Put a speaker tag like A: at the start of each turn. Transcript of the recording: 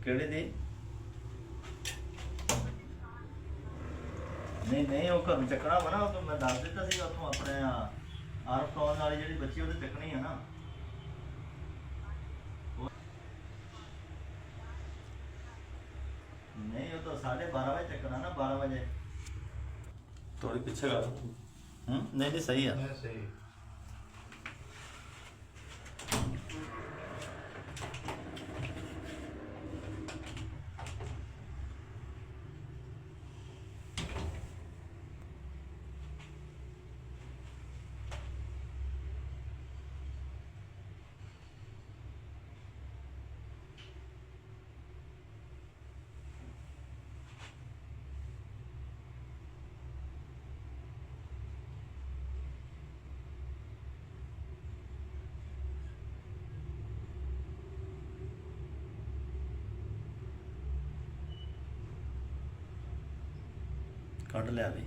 A: ਕਿਹੜੇ ਦੀ? ਨਹੀਂ ਨਹੀਂ, ਉਹ ਘਰੋਂ ਚੱਕਣਾ ਵਾ ਨਾ, ਉਹ ਮੈਂ ਦੱਸ ਦਿੱਤਾ ਸੀਗਾ ਉੱਥੋਂ ਆਪਣੇ ਆਰਫ ਟਾਊਨ ਵਾਲੀ ਜਿਹੜੀ ਬੱਚੀ ਉਹਦੇ ਚੱਕਣੀ ਆ ਨਾ। ਨਹੀਂ, ਉਹ ਤਾਂ 12:30 ਵਜੇ ਚੱਕਣਾ ਨਾ, 12 ਵਜੇ। ਥੋੜੀ ਪਿੱਛੇ ਕਰ। ਨਹੀਂ ਨਹੀਂ, ਸਹੀ ਆ।
B: ਸਹੀ।
A: ਕੱਢ ਲਿਆ ਵੀ।